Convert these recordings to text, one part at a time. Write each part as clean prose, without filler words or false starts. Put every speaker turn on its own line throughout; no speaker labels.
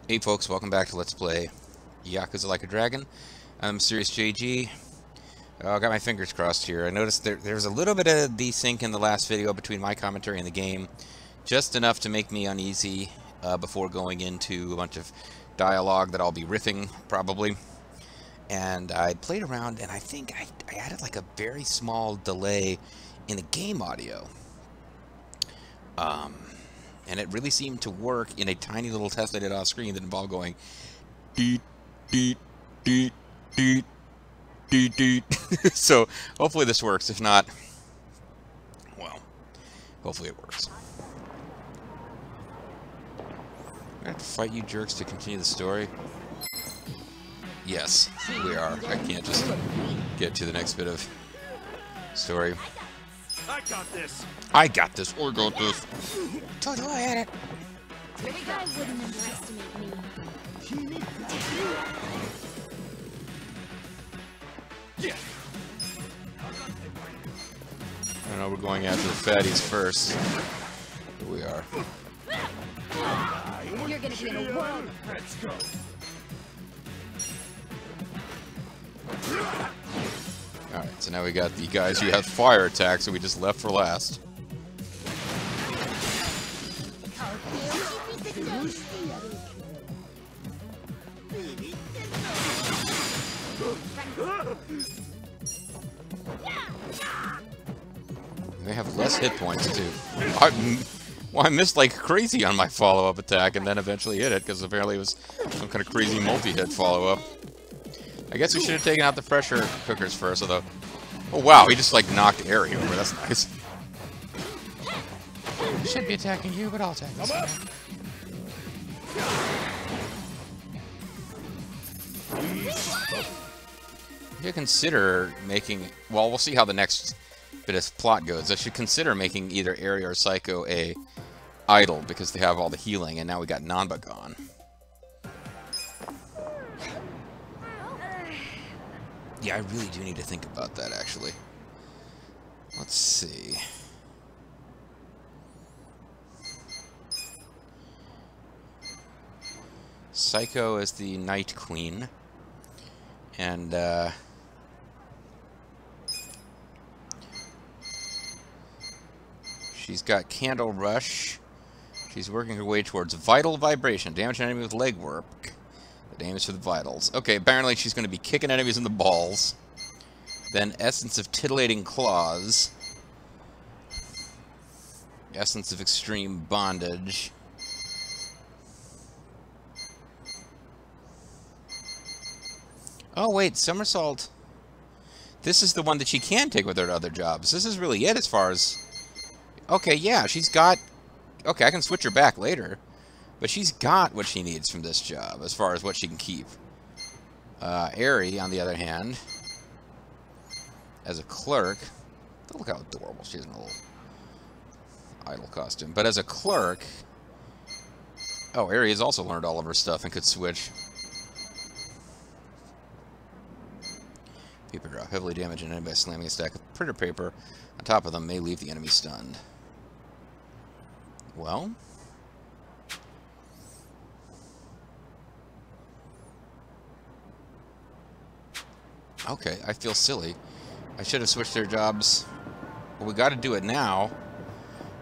Hey folks, welcome back to Let's Play Yakuza Like a Dragon. I'm Serious JG. I got my fingers crossed here. I noticed there's a little bit of desync in the last video between my commentary and the game. Just enough to make me uneasy before going into a bunch of dialogue that I'll be riffing, probably. And I played around, and I think I added like a very small delay in the game audio. And it really seemed to work in a tiny little test I did off screen that involved going deet, deet, deet, deet, deet, deet. So hopefully this works. If not, well, hopefully it works. I have to fight you jerks to continue the story. Yes, we are. I can't just get to the next bit of story.
I got this.
I got this. Or got this. Told you I had it.
This guy wouldn't underestimate me.
Yeah.
I know we're going after the fatties first. Here we are.
You're gonna be in a world.
Let's go.
Alright, so now we got the guys who have fire attacks that we just left for last. They have less hit points, too. I missed like crazy on my follow-up attack and then eventually hit it, because apparently it was some kind of crazy multi-hit follow-up. I guess we should have taken out the pressure cookers first, although... Oh wow, he just like knocked Airy over, that's nice. Should be attacking you, but I'll attack this guy. I should consider making... Well, we'll see how the next bit of plot goes. I should consider making either Airy or Psycho a idol, because they have all the healing, and now we got Nanba gone. Yeah, I really do need to think about that, actually. Let's see. Psycho is the Night Queen. And, she's got Candle Rush. She's working her way towards Vital Vibration. Damage an enemy with leg work. The damage for the vitals. Okay, apparently she's going to be kicking enemies in the balls. Then Essence of Titillating Claws. Essence of Extreme Bondage. Oh wait, Somersault. This is the one that she can take with her other jobs. This is really it as far as... Okay, yeah, she's got... Okay, I can switch her back later. But she's got what she needs from this job, as far as what she can keep. Airy, on the other hand, as a clerk... Look how adorable she is in a little idol costume. But as a clerk... Oh, Airy has also learned all of her stuff and could switch. Paper drop. Heavily damage an enemy by slamming a stack of printer paper on top of them may leave the enemy stunned. Well... Okay, I feel silly. I should have switched their jobs. Well, we got to do it now,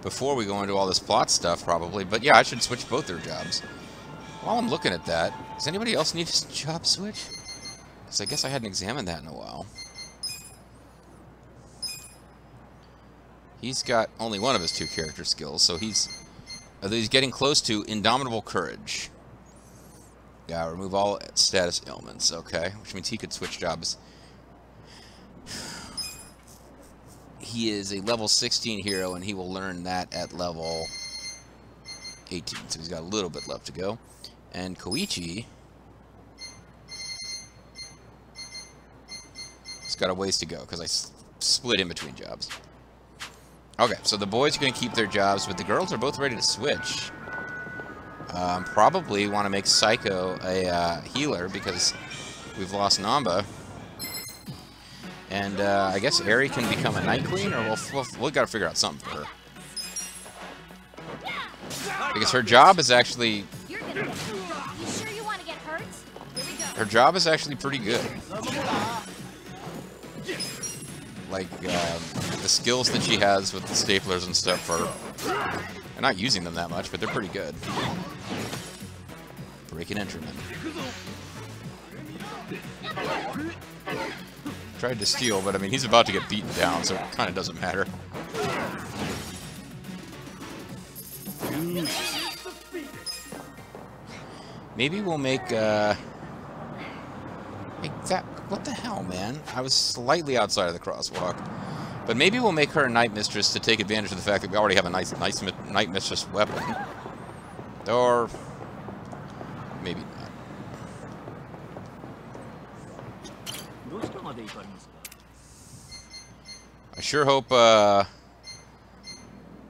before we go into all this plot stuff, probably. But yeah, I should switch both their jobs. While I'm looking at that, does anybody else need a job switch? Because I guess I hadn't examined that in a while. He's got only one of his two character skills, so he's getting close to Indomitable Courage. Yeah, remove all status ailments, okay. Which means he could switch jobs. He is a level 16 hero, and he will learn that at level 18. So he's got a little bit left to go. And Koichi... he's got a ways to go, because I split in between jobs. Okay, so the boys are going to keep their jobs, but the girls are both ready to switch. Probably want to make Psycho a healer, because we've lost Nanba. And I guess Airy can become a Night Queen, or we'll got to figure out something for her. Because her job is actually Her job is actually pretty good. Like, the skills that she has with the staplers and stuff are... I'm not using them that much, but they're pretty good. Breaking Instrument. Tried to steal, but I mean, he's about to get beaten down, so it kind of doesn't matter. Maybe we'll make, that... What the hell, man? I was slightly outside of the crosswalk. But maybe we'll make her a Night Mistress to take advantage of the fact that we already have a nice Night Mistress weapon. Or... maybe not. I sure hope,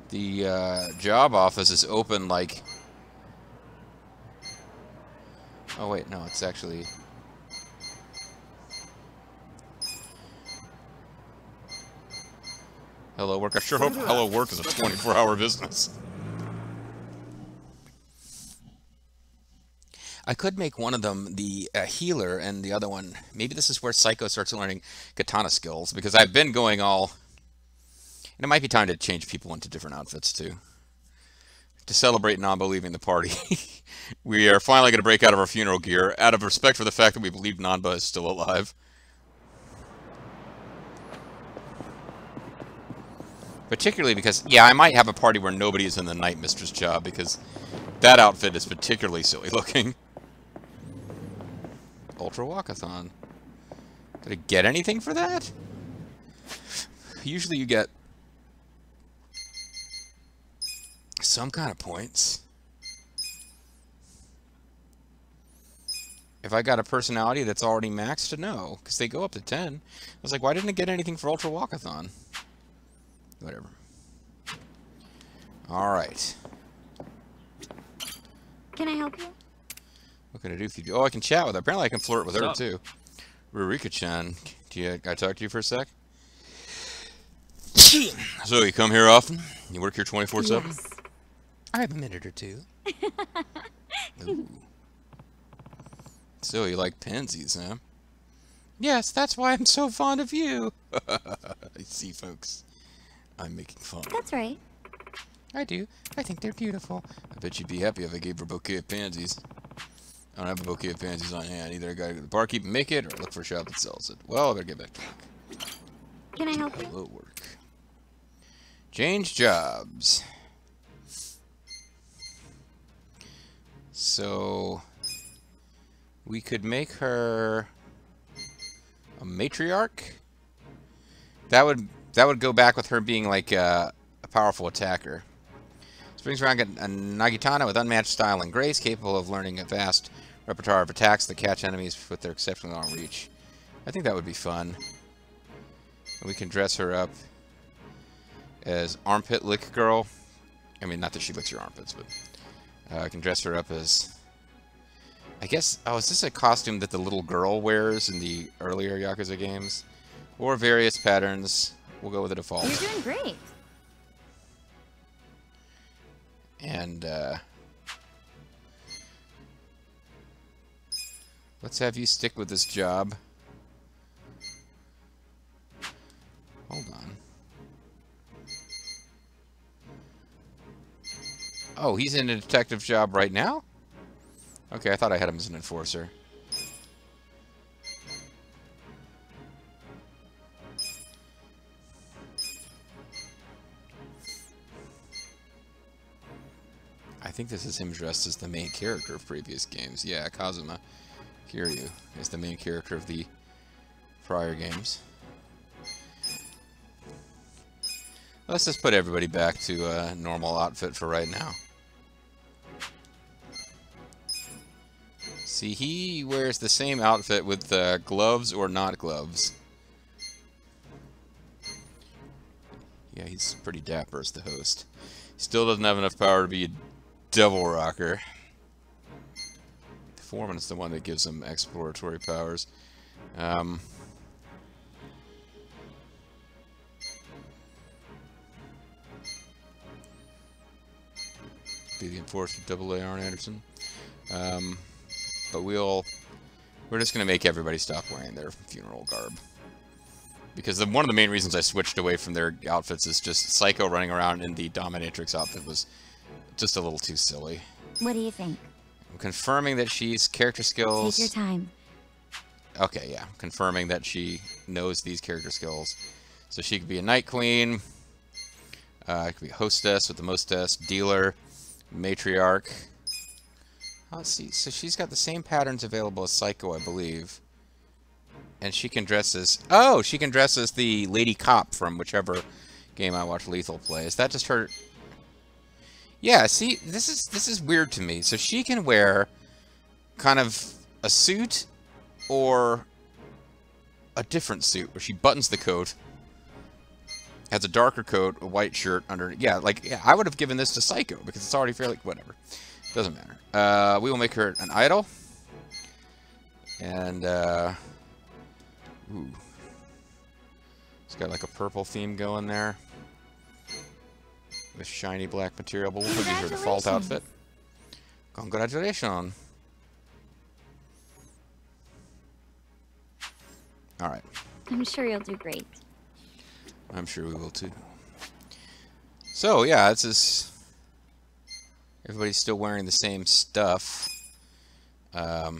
the, job office is open, like... Oh, wait, no, it's actually... Hello Work. I sure hope Hello Work is a 24-hour business. I could make one of them the healer and the other one... Maybe this is where Psycho starts learning katana skills, because I've been going all... And it might be time to change people into different outfits, too. To celebrate Nanba leaving the party. We are finally going to break out of our funeral gear, out of respect for the fact that we believe Nanba is still alive. Particularly because, yeah, I might have a party where nobody is in the Night Mistress job, because that outfit is particularly silly looking. Ultra Walkathon. Did I get anything for that? Usually you get some kind of points. If I got a personality that's already maxed, no, because they go up to 10. I was like, why didn't it get anything for Ultra Walkathon? Whatever. Alright.
Can I help you?
What can I do for you? Oh, I can chat with her. Apparently I can flirt with her, too. Rurika-chan. Can I talk to you for a sec? So, you come here often? You work here 24/7?
Yes.
I have a minute or two. Ooh. So, you like pansies, huh? Yes, that's why I'm so fond of you. I see, folks. I'm making fun.
That's right.
I do. I think they're beautiful. I bet you'd be happy if I gave her a bouquet of pansies. I don't have a bouquet of pansies on hand. Either I gotta go to the barkeep and make it, or look for a shop that sells it. Well, I better get back to work.
Can I help you?
Hello, work. Change jobs. So... we could make her... a matriarch? That would go back with her being like a powerful attacker. Springs around a Nagitana with unmatched style and grace, capable of learning a vast repertoire of attacks that catch enemies with their exceptionally long reach. I think that would be fun. And we can dress her up as Armpit Lick Girl. I mean, not that she licks your armpits, but I can dress her up as... I guess... oh, is this a costume that the little girl wears in the earlier Yakuza games? Or various patterns. We'll go with the default.
You're doing great.
And, let's have you stick with this job. Hold on. Oh, he's in a detective job right now? Okay, I thought I had him as an enforcer. I think this is him dressed as the main character of previous games. Yeah, Kazuma Kiryu is the main character of the prior games. Let's just put everybody back to a normal outfit for right now. See, he wears the same outfit with gloves or not gloves. Yeah, he's pretty dapper as the host. Still doesn't have enough power to be a Devil Rocker. The Foreman is the one that gives him exploratory powers. Be the Enforcer, AA Arn Anderson. But we'll We're just going to make everybody stop wearing their funeral garb. Because one of the main reasons I switched away from their outfits is just Psycho running around in the Dominatrix outfit was just a little too silly.
What do you think?
I'm confirming that she's character skills.
Take your time.
Okay, yeah. Confirming that she knows these character skills. So she could be a Night Queen. Could be a Hostess with the Mostess. Dealer. Matriarch. Let's see. So she's got the same patterns available as Psycho, I believe. And she can dress as... Oh! She can dress as the Lady Cop from whichever game I watch Lethal play. Is that just her... Yeah, see, this is weird to me. So she can wear kind of a suit or a different suit where she buttons the coat, has a darker coat, a white shirt under. Yeah, like yeah, I would have given this to Psycho because it's already fairly whatever. Doesn't matter. We will make her an idol, and ooh, it's got like a purple theme going there. With shiny black material, but we'll put her default outfit. Congratulations. Alright.
I'm sure you'll do great.
I'm sure we will too. So, yeah, this is... Everybody's still wearing the same stuff. Are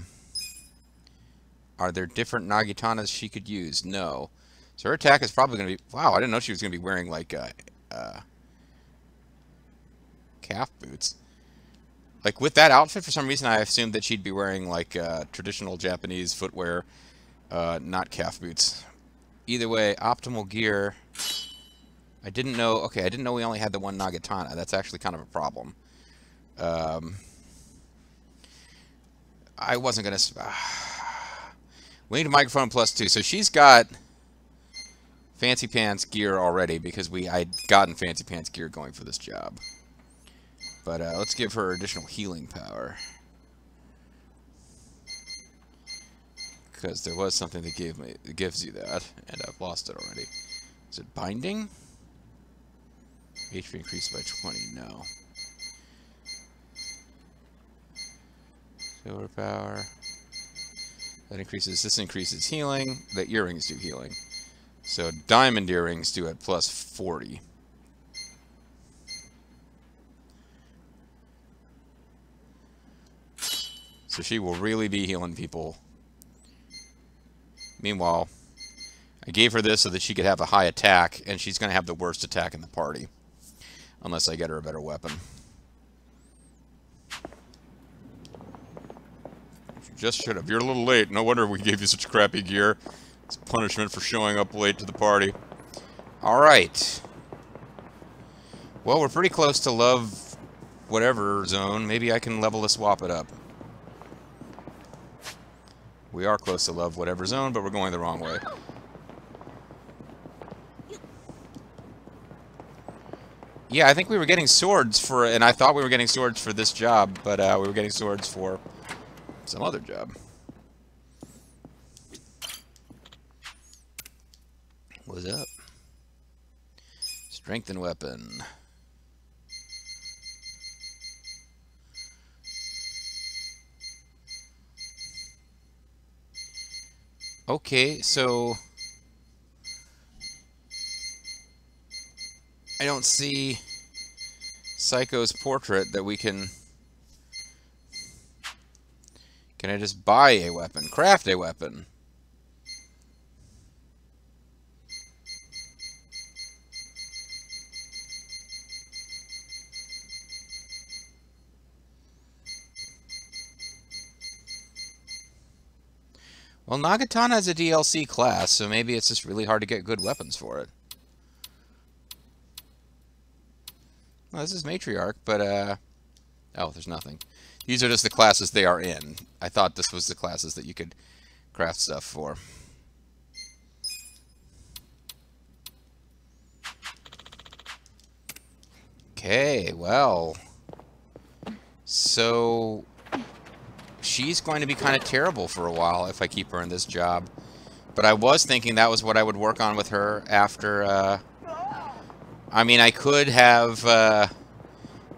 there different Nagitanas she could use? No. So her attack is probably going to be... Wow, I didn't know she was going to be wearing, like, calf boots. Like, with that outfit, for some reason, I assumed that she'd be wearing, like, traditional Japanese footwear, not calf boots. Either way, optimal gear. I didn't know... Okay, I didn't know we only had the one Nagatana. That's actually kind of a problem. I wasn't going to... we need a microphone +2. So she's got Fancy Pants gear already because I'd gotten Fancy Pants gear going for this job. But let's give her additional healing power. Because there was something that gives you that, and I've lost it already. Is it binding? HP increased by 20, no. Silver power. This increases healing. The earrings do healing. So diamond earrings do at +40. So she will really be healing people. Meanwhile, I gave her this so that she could have a high attack, and she's going to have the worst attack in the party. Unless I get her a better weapon. You just should have. You're a little late. No wonder we gave you such crappy gear. It's punishment for showing up late to the party. Alright. Well, we're pretty close to love whatever zone. Maybe I can level to swap it up. We are close to love whatever zone, but we're going the wrong way. Yeah, I think we were getting swords for... And I thought we were getting swords for this job, but we were getting swords for some other job. What's up? Strengthen weapon. Okay, so... I don't see Psycho's portrait that we can... Can I just buy a weapon? Craft a weapon. Well, Nagatana is a DLC class, so maybe it's just really hard to get good weapons for it. Well, this is Matriarch, but, oh, there's nothing. These are just the classes they are in. I thought this was the classes that you could craft stuff for. Okay, well... So... She's going to be kind of terrible for a while if I keep her in this job. But I was thinking that was what I would work on with her after, I mean, I could have,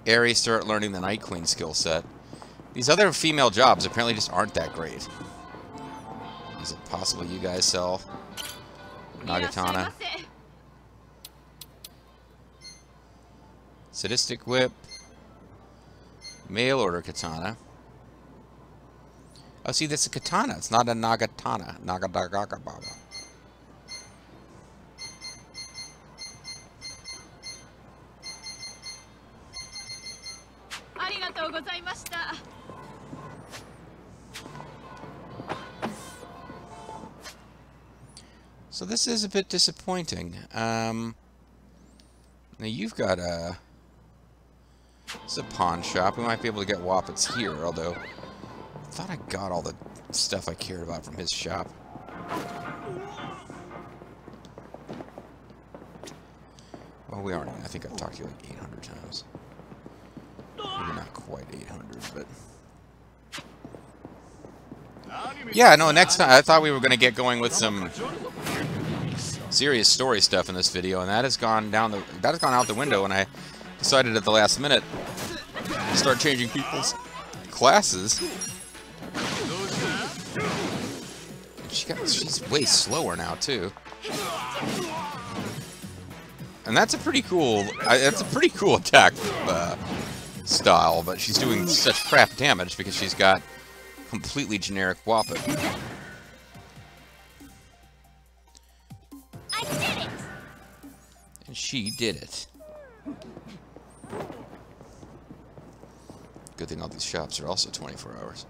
Ares start learning the Night Queen skill set. These other female jobs apparently just aren't that great. Is it possible you guys sell Nagatana? Sadistic Whip. Mail order katana. Oh, see, that's a katana. It's not a Nagatana. Nagadagagababa. So this is a bit disappointing. Now you've got a... It's a pawn shop. We might be able to get Wappets here, although I thought I got all the stuff I cared about from his shop. Well, we aren't. I think I've talked to you like 800 times. Maybe not quite 800, but... Yeah, no, next time I thought we were going to get going with some serious story stuff in this video, and that has gone out the window when I decided at the last minute to start changing people's classes. She's way slower now too, and that's a pretty cool. Attack style, but she's doing such crap damage because she's got completely generic Wappet.
I did it!
And she did it. Good thing all these shops are also 24 hours.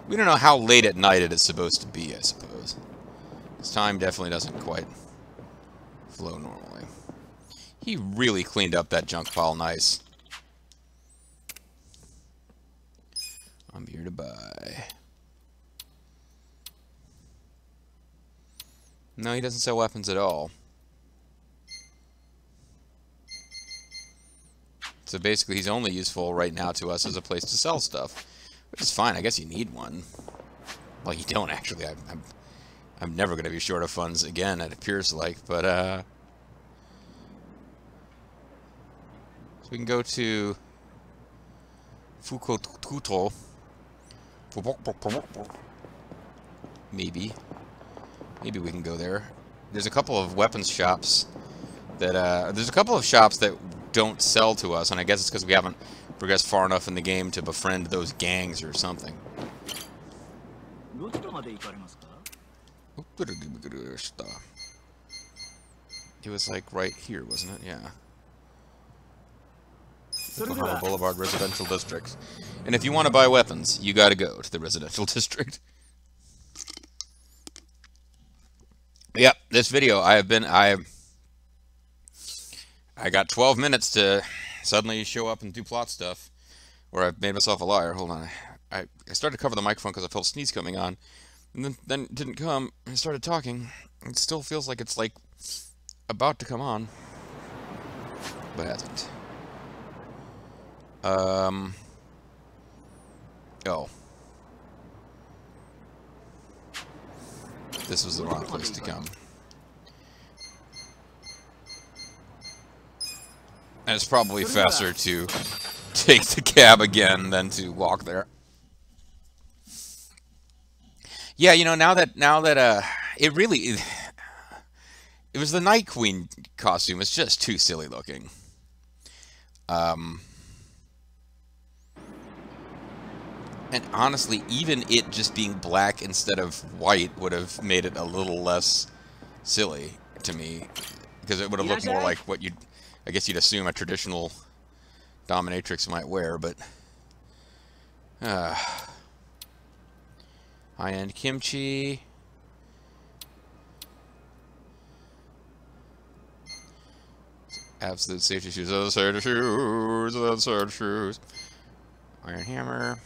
We don't know how late at night it is supposed to be, I suppose. This time definitely doesn't quite flow normally. He really cleaned up that junk pile nice. I'm here to buy. No, he doesn't sell weapons at all. So basically, he's only useful right now to us as a place to sell stuff, which is fine. I guess you need one. Well, you don't actually. I'm never going to be short of funds again. It appears like, but so we can go to Fukuto. Maybe we can go there. There's a couple of weapons shops that don't sell to us, and I guess it's because we haven't progressed far enough in the game to befriend those gangs or something. It was like right here, wasn't it? Yeah. Oklahoma Boulevard Residential District. And if you want to buy weapons, you got to go to the Residential District. Yep, this video I got 12 minutes to suddenly show up and do plot stuff, where I've made myself a liar. Hold on, I started to cover the microphone because I felt a sneeze coming on, and then it didn't come. I started talking. It still feels like it's like about to come on, but it hasn't. Oh. This was the wrong place to come. And it's probably faster to take the cab again than to walk there. Yeah, you know, now that it was the Night Queen costume. It's just too silly looking. And honestly, even it just being black instead of white would have made it a little less silly to me, because it would have looked more like what I guess you'd assume a traditional dominatrix might wear, but high-end kimchi. Absolute safety shoes. Other side of shoes. Other side of shoes. Iron hammer.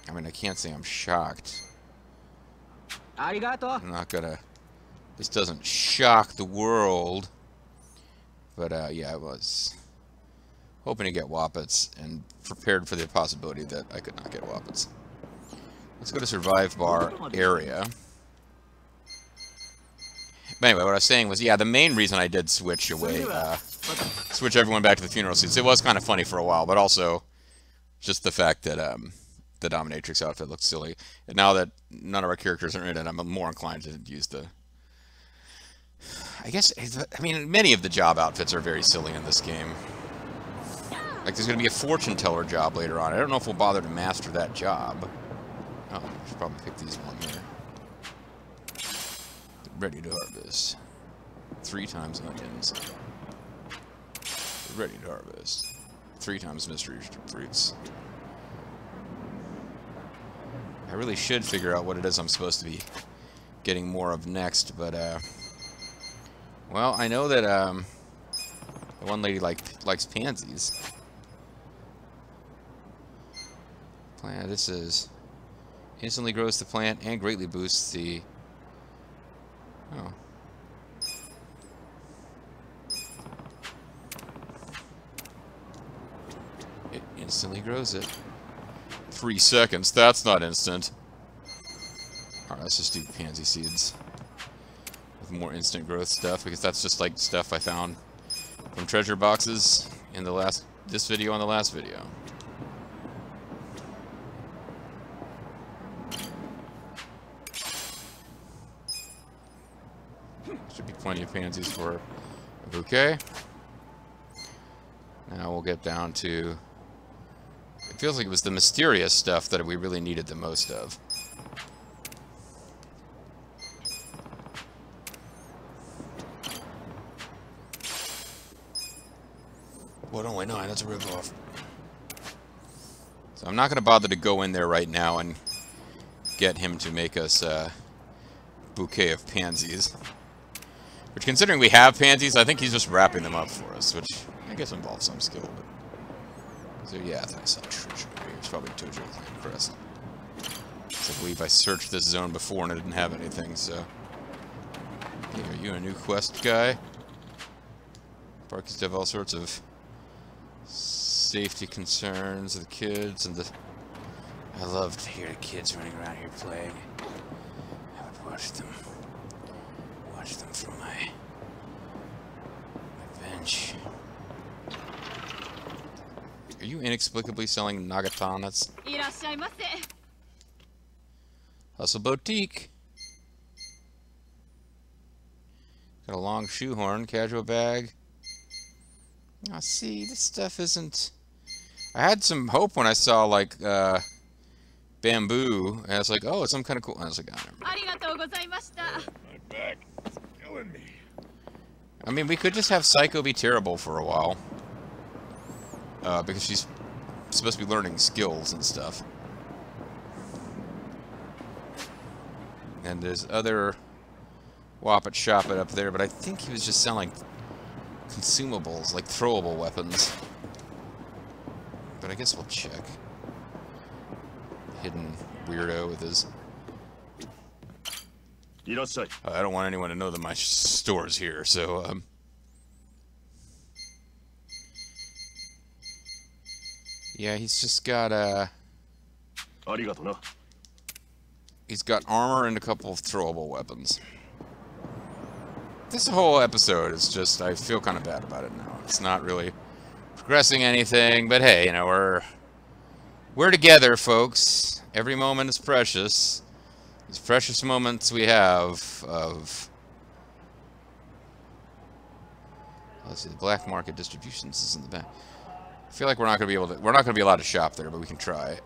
I mean, I can't say I'm shocked. I'm not gonna... This doesn't shock the world. But, yeah, I was hoping to get Wappets and prepared for the possibility that I could not get Wappets. Let's go to Survive Bar area. But anyway, what I was saying was, yeah, the main reason I did switch away, switch everyone back to the funeral suits, it was kind of funny for a while, but also just the fact that, the dominatrix outfit looked silly. And now that none of our characters are in it, I'm more inclined to use the... I guess, I mean, many of the job outfits are very silly in this game. Like, there's going to be a fortune teller job later on. I don't know if we'll bother to master that job. Oh, I should probably pick these one there. Ready to harvest. 3 times onions. Ready to harvest. 3 times mystery fruits. I really should figure out what it is I'm supposed to be getting more of next, but, well, I know that, the one lady likes pansies. Plant, this is... Instantly grows the plant and greatly boosts the... Oh. It instantly grows it. 3 seconds, that's not instant. Alright, let's just do pansy seeds. With more instant growth stuff, because that's just like stuff I found from treasure boxes in this video and the last video. Should be plenty of pansies for a bouquet. Now we'll get down to... It feels like it was the mysterious stuff that we really needed the most of. What only 9, that's a ripoff. So I'm not going to bother to go in there right now and get him to make us a bouquet of pansies. Which, considering we have pansies, I think he's just wrapping them up for us, which I guess involves some skill. But... So yeah, I think I saw treasure. It's probably Tojo Clan Crest. I believe I searched this zone before and I didn't have anything, so... Hey, are you a new quest guy? Park used to have all sorts of safety concerns of the kids and the... I love to hear the kids running around here playing. I would watch them from my bench. Are you inexplicably selling nagatanas? Hustle Boutique. Got a long shoehorn, casual bag. Oh, see, this stuff isn't... I had some hope when I saw, like, bamboo, and I was like, oh, it's some kind of cool... And I was like, oh, never mind.
My back is killing me.
I mean, we could just have Psycho be terrible for a while. Because she's supposed to be learning skills and stuff. And there's other Whoppet Shoppet up there, but I think he was just selling consumables, like throwable weapons. But I guess we'll check. Hidden weirdo with his... I don't want anyone to know that my store's here, so, yeah, he's just got, he's got armor and a couple of throwable weapons. This whole episode is just, I feel kind of bad about it now. It's not really progressing anything, but hey, you know, we're together, folks. Every moment is precious. These precious moments we have of... Let's see, the black market distributions is in the back. I feel like we're not going to be allowed to shop there, but we can try.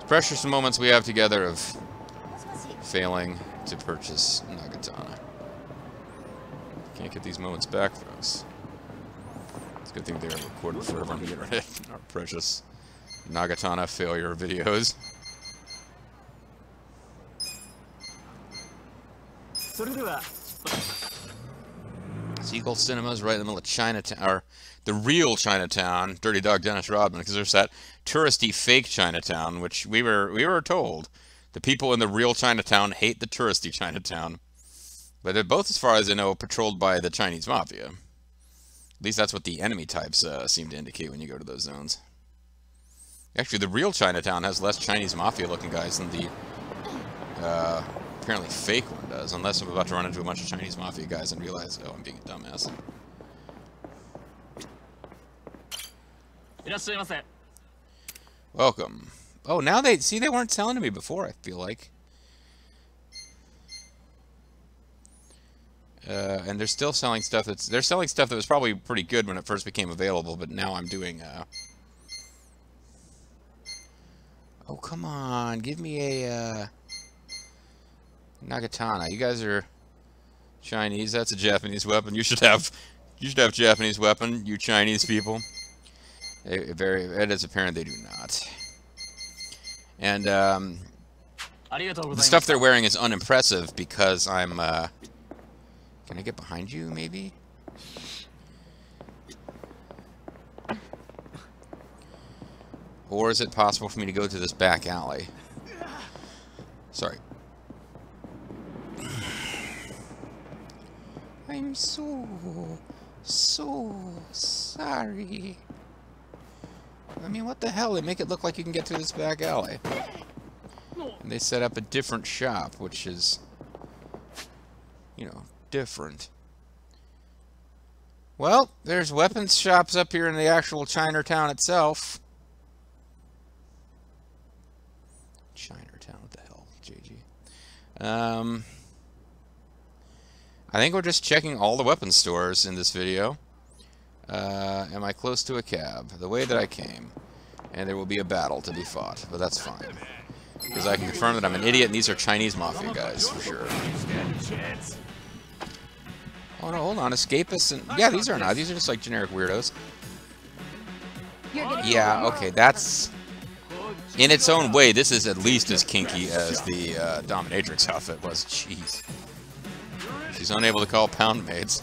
Precious moments we have together of failing to purchase Nagatana. Can't get these moments back, folks. It's a good thing they're recorded forever on the internet. Our precious Nagatana failure videos. Seagull Cinema's right in the middle of Chinatown, or the real Chinatown, Dirty Dog Dennis Rodman, because there's that touristy fake Chinatown, which we were told the people in the real Chinatown hate the touristy Chinatown. But they're both, as far as I know, patrolled by the Chinese Mafia. At least that's what the enemy types seem to indicate when you go to those zones. Actually, the real Chinatown has less Chinese Mafia-looking guys than the apparently fake one does, unless I'm about to run into a bunch of Chinese Mafia guys and realize, oh, I'm being a dumbass. Welcome. Oh, now they... See, they weren't selling to me before, I feel like. And they're still selling stuff that's... They're selling stuff that was probably pretty good when it first became available, but now I'm doing... Oh, come on. Give me a... Nagatana. You guys are Chinese. That's a Japanese weapon. You should have Japanese weapon, you Chinese people. It is apparent they do not. And the stuff they're wearing is unimpressive because I'm... Can I get behind you, maybe? Or is it possible for me to go to this back alley? Sorry. I'm so sorry. I mean, what the hell? They make it look like you can get through this back alley. And they set up a different shop, which is, you know, different. Well, there's weapons shops up here in the actual Chinatown itself. Chinatown, what the hell, JG? I think we're just checking all the weapons stores in this video. Am I close to a cab? The way that I came. And there will be a battle to be fought, but that's fine. Because I can confirm that I'm an idiot and these are Chinese mafia guys, for sure. Oh no, hold on, escapists and... Yeah, these are not. These are just like generic weirdos. Yeah, okay, that's... In its own way, this is at least as kinky as the Dominatrix outfit was. Jeez. She's unable to call pound maids.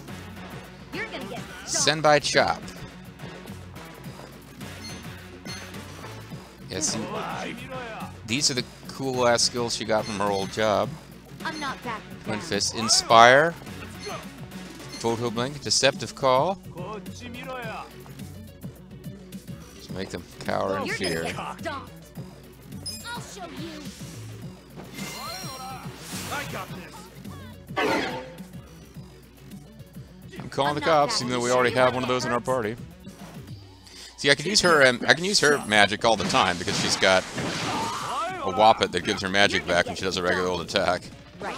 Senbai Chop. Yeah, see, these are the cool-ass skills she got from her old job. Twin Fist. Inspire. Photo Blink. Deceptive Call. Just make them cower in fear.
I'll show you.
I got this.
I'm calling the cops, even though we already have one of those in our party. See, I can use her magic all the time because she's got a Whoppet that gives her magic back when she does a regular old attack.
Right.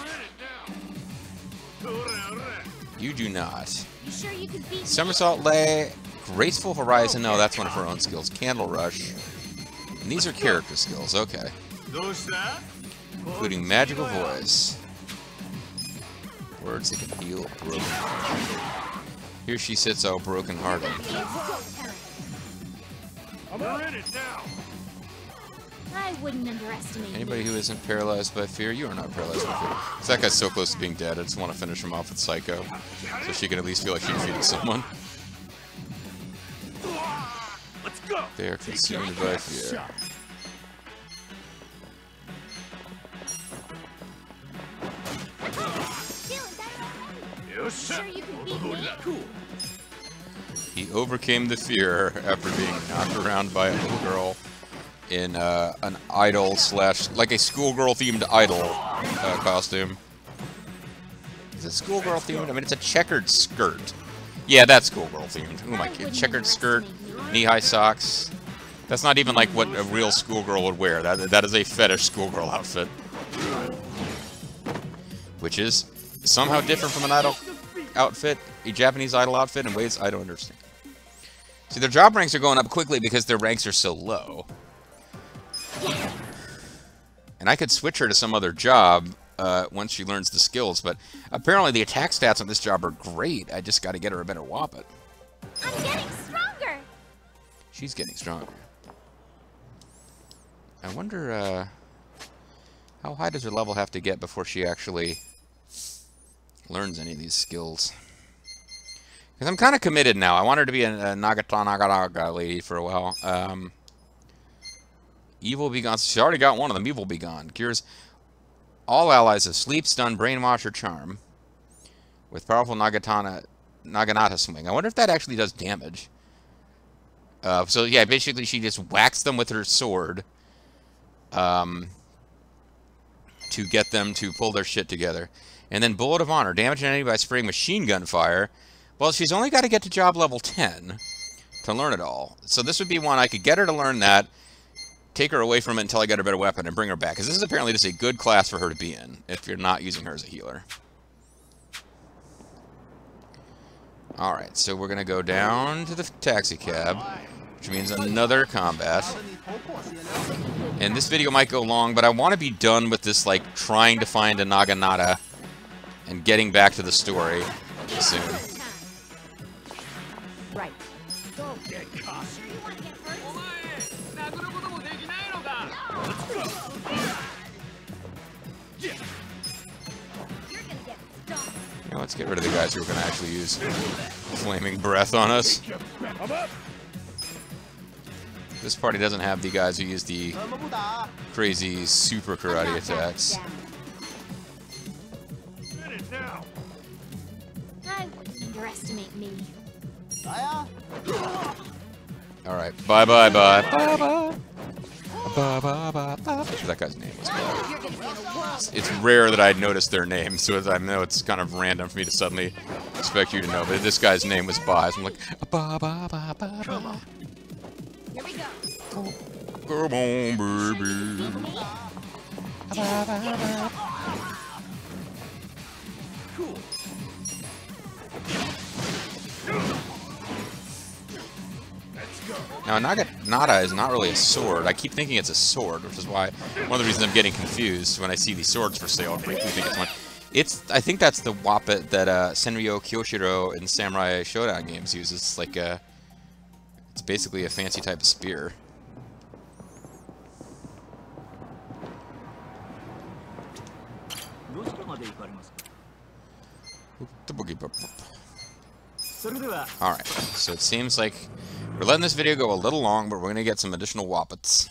You do not.
You sure you can beat
Somersault Lay, Graceful Horizon. No, that's one of her own skills. Candle Rush. And these are character skills. Okay. Including Magical Voice. Words that can heal broken. Here she sits all broken-hearted.
I'm in it now.
I wouldn't underestimate
Anybody who isn't paralyzed by fear, you are not paralyzed by fear. 'Cause that guy's so close to being dead, I just want to finish him off with Psycho. So she can at least feel like she defeated someone.
Let's go.
They are consumed by fear.
Sure you can beat me?
Cool.
He overcame the fear after being knocked around by a little girl in an idol slash, like a schoolgirl themed idol costume. Is it schoolgirl themed? I mean, it's a checkered skirt. Yeah, that's schoolgirl themed. Oh my god, checkered skirt, knee-high socks. That's not even like what a real schoolgirl would wear. That is a fetish schoolgirl outfit, which is somehow different from an idol outfit, a Japanese idol outfit, in ways I don't understand. See, their job ranks are going up quickly because their ranks are so low. And I could switch her to some other job once she learns the skills, but apparently the attack stats on this job are great. I just got to get her a better Whoppet.
I'm getting stronger.
She's getting stronger. I wonder how high does her level have to get before she actually learns any of these skills. Because I'm kind of committed now. I want her to be a Nagata lady for a while. Evil Be Gone. She already got one of them. Evil Be Gone. Cures all allies of sleep, stun, brainwash, or charm with powerful Naginata swing. I wonder if that actually does damage. So yeah, basically she just whacks them with her sword to get them to pull their shit together. And then Bullet of Honor, damage an enemy by spraying machine gun fire. Well, she's only got to get to job level 10 to learn it all. So this would be one I could get her to learn that, take her away from it until I get a better weapon and bring her back. Because this is apparently just a good class for her to be in, if you're not using her as a healer. Alright, so we're going to go down to the taxi cab, which means another combat. And this video might go long, but I want to be done with this, like, trying to find a Naginata and getting back to the story soon.
Right.
Don't get caught.
You want to get hurt? You're gonna get stung.
You know, let's get rid of the guys who are going to actually use flaming breath on us.
I'm up.
This party doesn't have the guys who use the crazy super karate attacks.
In it now.
I wouldn't underestimate me.
Alright, bye-bye-bye. Bye-bye. Bye-bye-bye. That guy's name was
You're gonna be in a world.
It's rare that I'd notice their name, so I know it's kind of random for me to suddenly expect you to know. But this guy's name was Bye, so I'm like, ba-ba-ba-ba-ba.
Here we go.
Come on, baby.
Cool. Let's go.
Now, a Naginata is not really a sword. I keep thinking it's a sword, which is why one of the reasons I'm getting confused when I see these swords for sale. I briefly think it's one. I think that's the wappet that Senryo Kyoshiro in Samurai Shodown games uses. It's like it's basically a fancy type of spear. Alright, so it seems like we're letting this video go a little long, but we're going to get some additional wappets.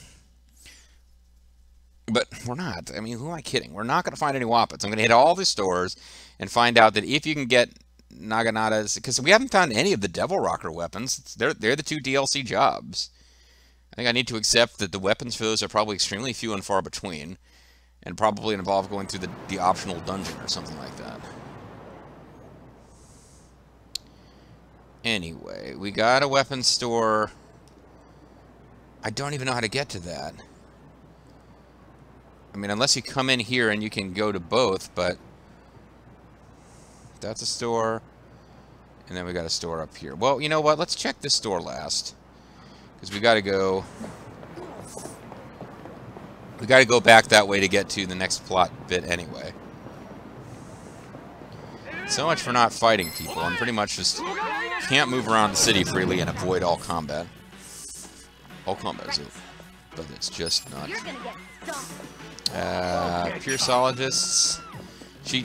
But we're not. I mean, who am I kidding? We're not going to find any wappets. I'm going to hit all the stores and find out that if you can get Naginatas, because we haven't found any of the Devil Rocker weapons. They're the two DLC jobs. I think I need to accept that the weapons for those are probably extremely few and far between, and probably involve going through the optional dungeon or something like that. Anyway, we got a weapons store. I don't even know how to get to that. I mean, unless you come in here and you can go to both, but that's a store. And then we got a store up here. Well, you know what? Let's check this store last. Because we got to go... We got to go back that way to get to the next plot bit anyway. So much for not fighting people. I'm pretty much just can't move around the city freely and avoid all combat. All combat is it. But it's just not.
You're gonna get stung.
Puresologists.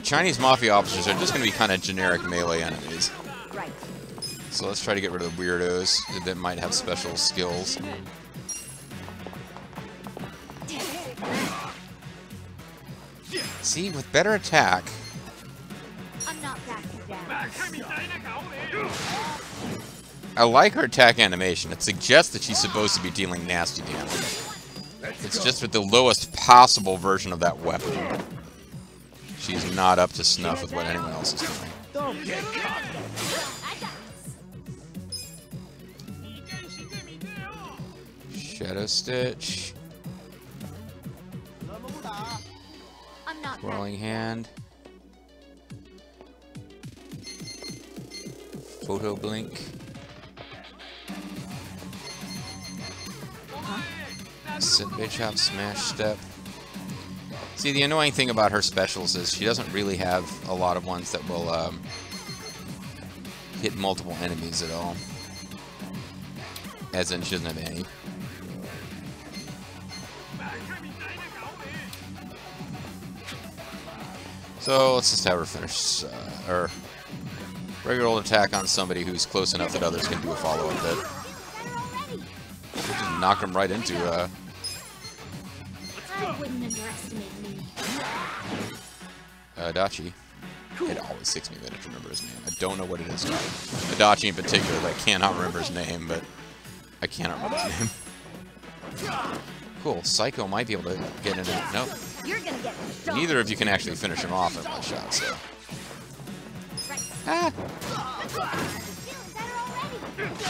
Chinese mafia officers are just going to be kind of generic melee enemies.
Right.
So let's try to get rid of the weirdos that might have special skills. See, with better attack...
I'm not backing down.
I like her attack animation. It suggests that she's supposed to be dealing nasty damage. It's just with the lowest possible version of that weapon. She's not up to snuff with what anyone else is doing.
Don't get caught.
I got this.
Shadow Stitch.
I'm not
Rolling Hand. Photo Blink. Sit Chop, Smash Step. See, the annoying thing about her specials is she doesn't really have a lot of ones that will hit multiple enemies at all. As in, she doesn't have any. So let's just have her finish her regular old attack on somebody who's close enough that others can do a follow-up hit. Just knock him right into
I wouldn't underestimate me.
Adachi. It always takes me a minute to remember his name. I don't know what it is. Adachi in particular, I cannot remember his name, but I cannot remember his name. Cool. Psycho might be able to get in it. Nope.
You're gonna get stung.
Neither of you can actually finish him off in one shot, so. Ah!
Feeling better already.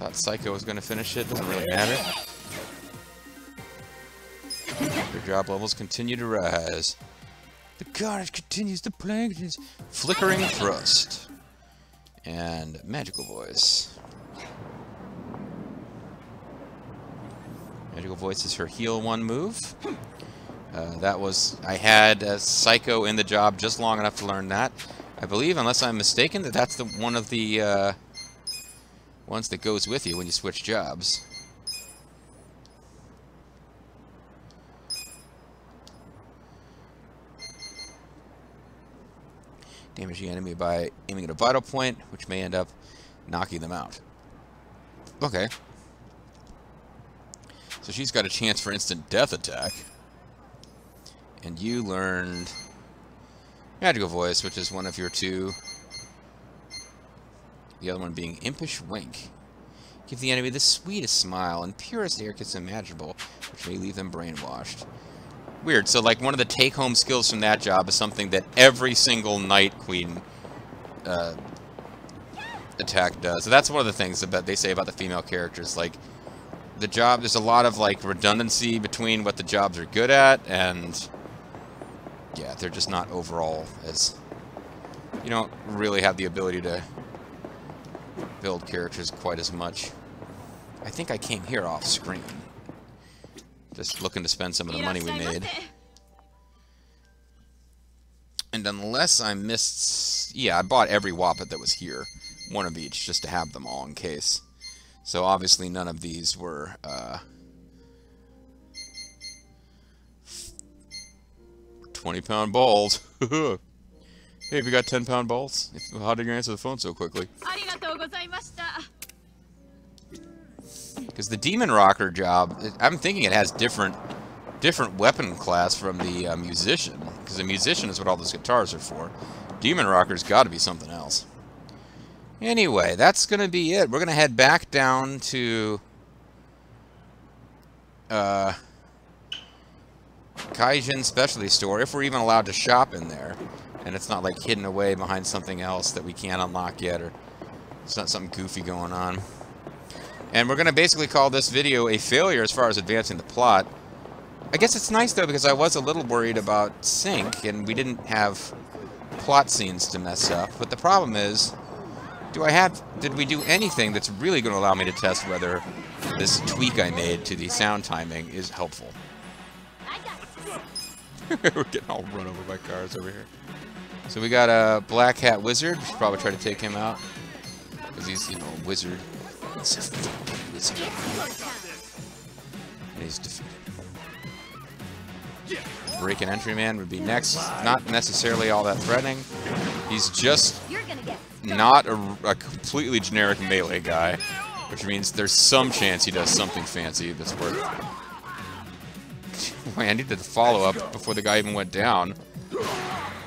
Thought Psycho was going to finish it. Doesn't really matter. Your job levels continue to rise. The carnage continues to plague his flickering thrust. And magical voice. Magical voice is her heal 1 move. I had a Psycho in the job just long enough to learn that. I believe, unless I'm mistaken, that that's one of the ones that goes with you when you switch jobs. Damage the enemy by aiming at a vital point, which may end up knocking them out. Okay. So she's got a chance for instant death attack. And you learned Magical Voice, which is one of your 2. The other one being Impish Wink. Give the enemy the sweetest smile and purest air kiss imaginable, which may leave them brainwashed. Weird. So, like, one of the take-home skills from that job is something that every single Night Queen attack does. So that's one of the things that they say about the female characters. Like, the job, there's a lot of, like, redundancy between what the jobs are good at, and yeah, they're just not overall as... You don't really have the ability to build characters quite as much. I think I came here off screen. Just looking to spend some of the money we made. And unless I missed... Yeah, I bought every Whoppet that was here. 1 of each, just to have them all in case. So obviously none of these were... 20-pound balls. Hey, have you got 10-pound balls? How did you answer the phone so quickly? Because the Demon Rocker job, I'm thinking it has different weapon class from the Musician. Because the Musician is what all those guitars are for. Demon Rocker's got to be something else. Anyway, that's going to be it. We're going to head back down to Kaijin Specialty Store, if we're even allowed to shop in there. And it's not like hidden away behind something else that we can't unlock yet, or it's not something goofy going on. And we're going to basically call this video a failure as far as advancing the plot. I guess it's nice, though, because I was a little worried about sync, and we didn't have plot scenes to mess up. But the problem is, did we do anything that's really going to allow me to test whether this tweak I made to the sound timing is helpful? We're getting all run over by cars over here. So we got a Black Hat Wizard. We should probably try to take him out. Because he's, you know, a wizard. And he's defeated. Break and Entry Man would be next. Not necessarily all that threatening. He's just not a completely generic melee guy. Which means there's some chance he does something fancy that's worth it. Wait, I needed to follow up before the guy even went down.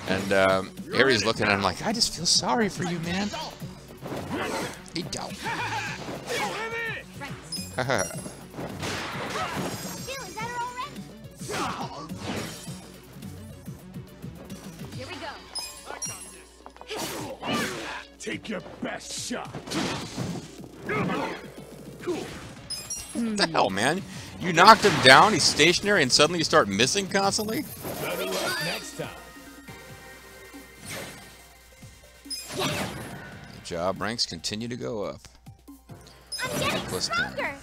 And Ares looking at him like, I just feel sorry for you, man. He don't.
Here we go.
Take your best shot. Cool.
What the hell, man? You knocked him down, he's stationary, and suddenly you start missing constantly?
Better luck next time.
The job ranks continue to go up.
I'm getting stronger.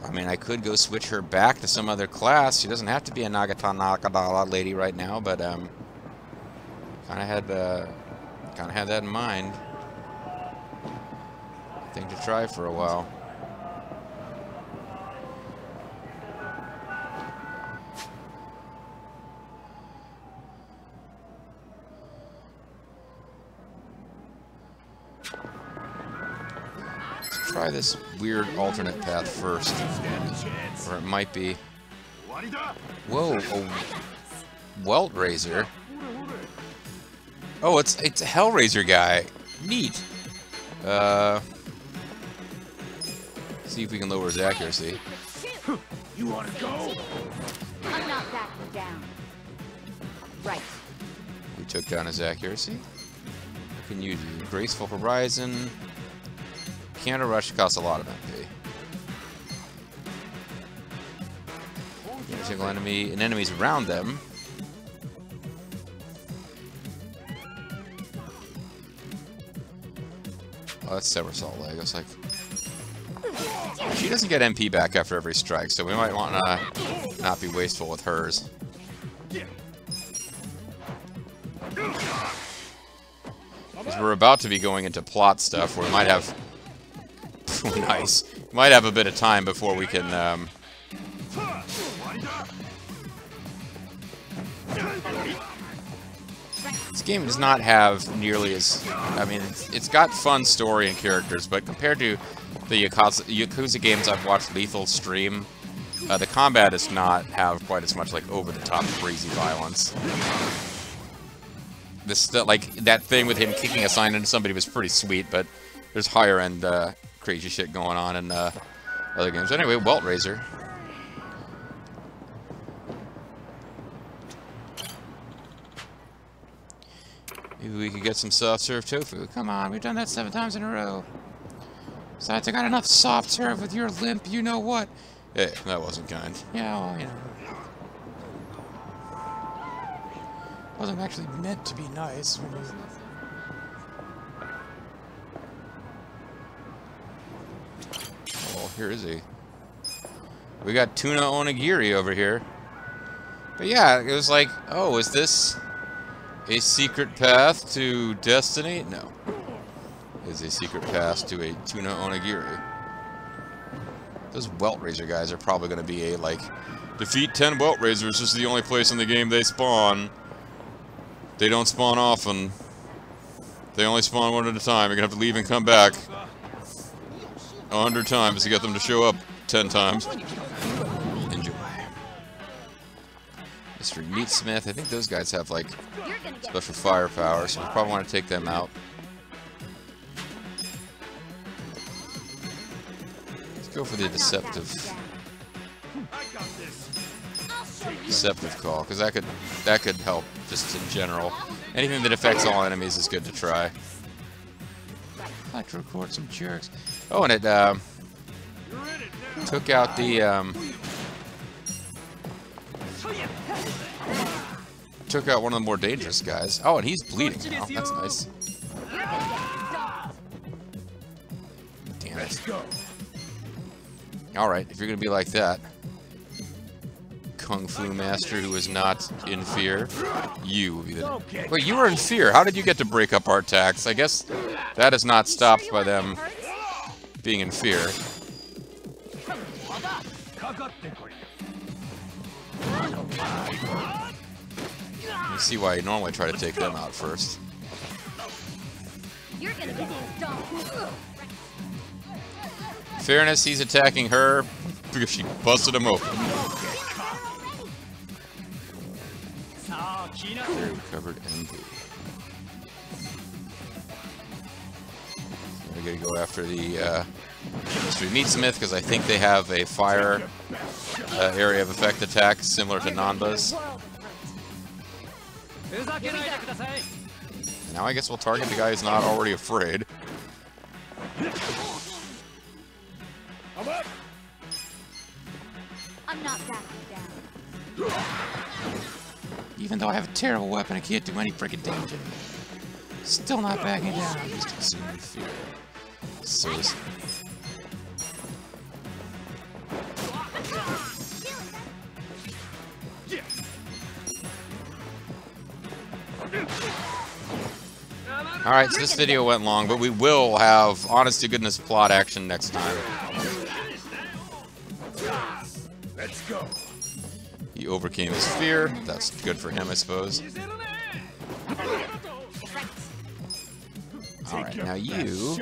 I mean, I could go switch her back to some other class. She doesn't have to be a Nagata Nakadala lady right now, but kind of had that in mind. Thing to try for a while. Let's try this weird alternate path first, or it might be. Whoa, a Welt Razor. Oh, it's a Hellraiser guy. Neat. See if we can lower his accuracy.
You want to go?
I'm not backing down. Right.
We took down his accuracy. What can you do? Graceful Horizon. Counter Rush costs a lot of MP. single enemy and enemies around them. Oh, that's somersault leg. I was like, she doesn't get MP back after every strike, so we might want to not be wasteful with hers. Because we're about to be going into plot stuff where we might have... nice. We might have a bit of time before we can... This game does not have nearly as... I mean, it's got fun story and characters, but compared to the Yakuza games I've watched Lethal stream, the combat does not have quite as much, like, over-the-top crazy violence. Like, that thing with him kicking a sign into somebody was pretty sweet, but there's higher-end crazy shit going on in other games. Anyway, Welt Razor. Maybe we could get some soft-serve tofu. Come on, we've done that 7 times in a row. Besides, I got enough soft-serve with your limp you-know-what. Hey, that wasn't kind. Yeah, well, you know. Wasn't actually meant to be nice when you... Oh, here is a... We got tuna onigiri over here. But yeah, it was like, oh, is this a secret path to destiny? No. It is a secret path to a tuna onigiri. Those Welt Razor guys are probably going to be a, like, defeat 10 Welt Razors. This is the only place in the game they spawn. They don't spawn often. They only spawn one at a time. You're going to have to leave and come back 100 times to get them to show up 10 times. Enjoy. Mr. Meatsmith. I think those guys have, like, special firepower, so we probably want to take them out. Let's go for the deceptive call, because that could help just in general. Anything that affects all enemies is good to try. I'd like to record some jerks. Oh, and it took out the took out one of the more dangerous guys. Oh, and he's bleeding now. That's nice. Damn it. Alright, if you're gonna be like that, Kung Fu Master who is not in fear, you will be the... Wait, you were in fear. How did you get to break up our attacks? I guess that is not stopped by them being in fear. You see why you normally try to take them out first.
You're gonna get stomped.
Fairness, he's attacking her because she busted him open. Recovered MV. We're gonna go after the Mr. Meatsmith because I think they have a fire area of effect attack similar to Nanba's. Now I guess we'll target the guy who's not already afraid.
I'm not backing down.
Even though I have a terrible weapon, I can't do any freaking damage. Still not backing down. I'm just consuming fear. So this... Alright, so this video went long, but we will have honest-to-goodness plot action next time.
Let's go.
He overcame his fear. That's good for him, I suppose. Alright, now you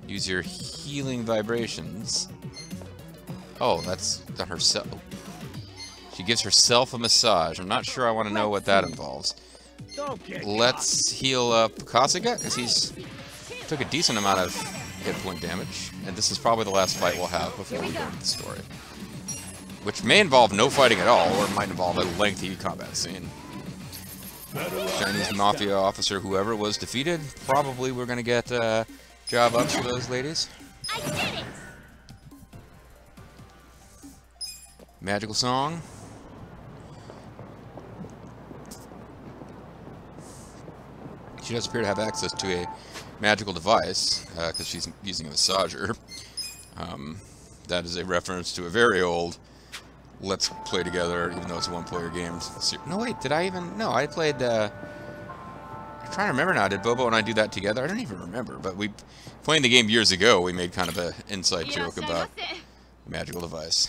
use your healing vibrations. Oh, that's herself. She gives herself a massage. I'm not sure I want to know what that involves. Let's heal up Kasuga, because he's took a decent amount of hit point damage. And this is probably the last fight we'll have before we go into the story. Which may involve no fighting at all, or it might involve a lengthy combat scene. Chinese mafia officer, whoever was defeated, probably we're going to get job ups for those ladies.
I did it!
Magical song. She does appear to have access to a magical device, because she's using a massager. That is a reference to a very old Let's Play Together, even though it's a one-player game. No, wait, did I even... No, I played... I'm trying to remember now. Did Bobo and I do that together? I don't even remember, but we... Playing the game years ago, we made kind of an inside joke about a magical device.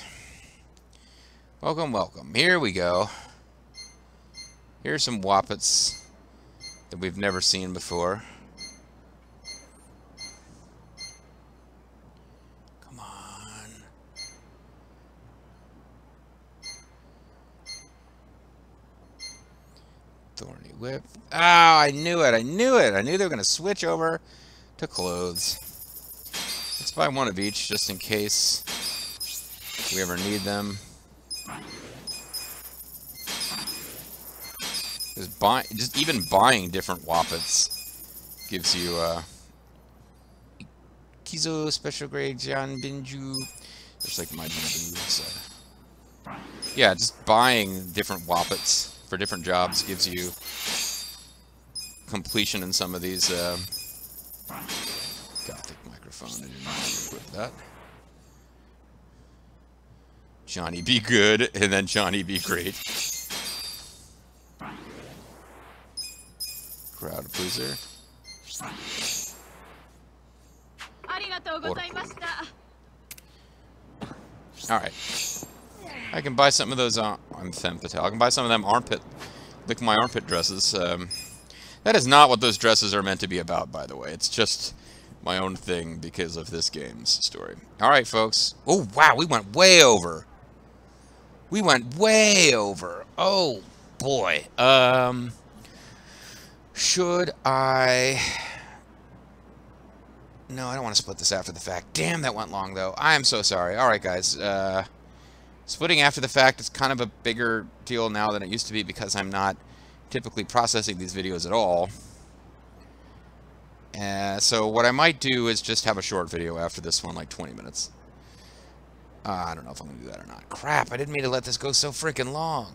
Welcome, welcome. Here we go. Here's some Woppets that we've never seen before. Come on. Thorny Whip. Oh, I knew it. I knew it. I knew they were going to switch over to clothes. Let's buy one of each just in case we ever need them. Just even buying different Woppets gives you Kizo special grade Jan Binju, just like my Binju. So yeah, just buying different Woppets for different jobs gives you completion in some of these. Gothic microphone. I didn't know how to equip that. Johnny be good, and then Johnny be great. Crowd pleaser. Alright. I can buy some of those, I'm femme fatale. I can buy some of them lick my armpit dresses. That is not what those dresses are meant to be about, by the way. It's just my own thing because of this game's story. Alright, folks. Oh, wow, we went way over. We went way over. Oh, boy. Should I... No, I don't want to split this after the fact. Damn, that went long, though. I am so sorry. Alright, guys. Splitting after the fact is kind of a bigger deal now than it used to be because I'm not typically processing these videos at all. So what I might do is just have a short video after this one, like 20 minutes. I don't know if I'm going to do that or not. Crap, I didn't mean to let this go so freaking long.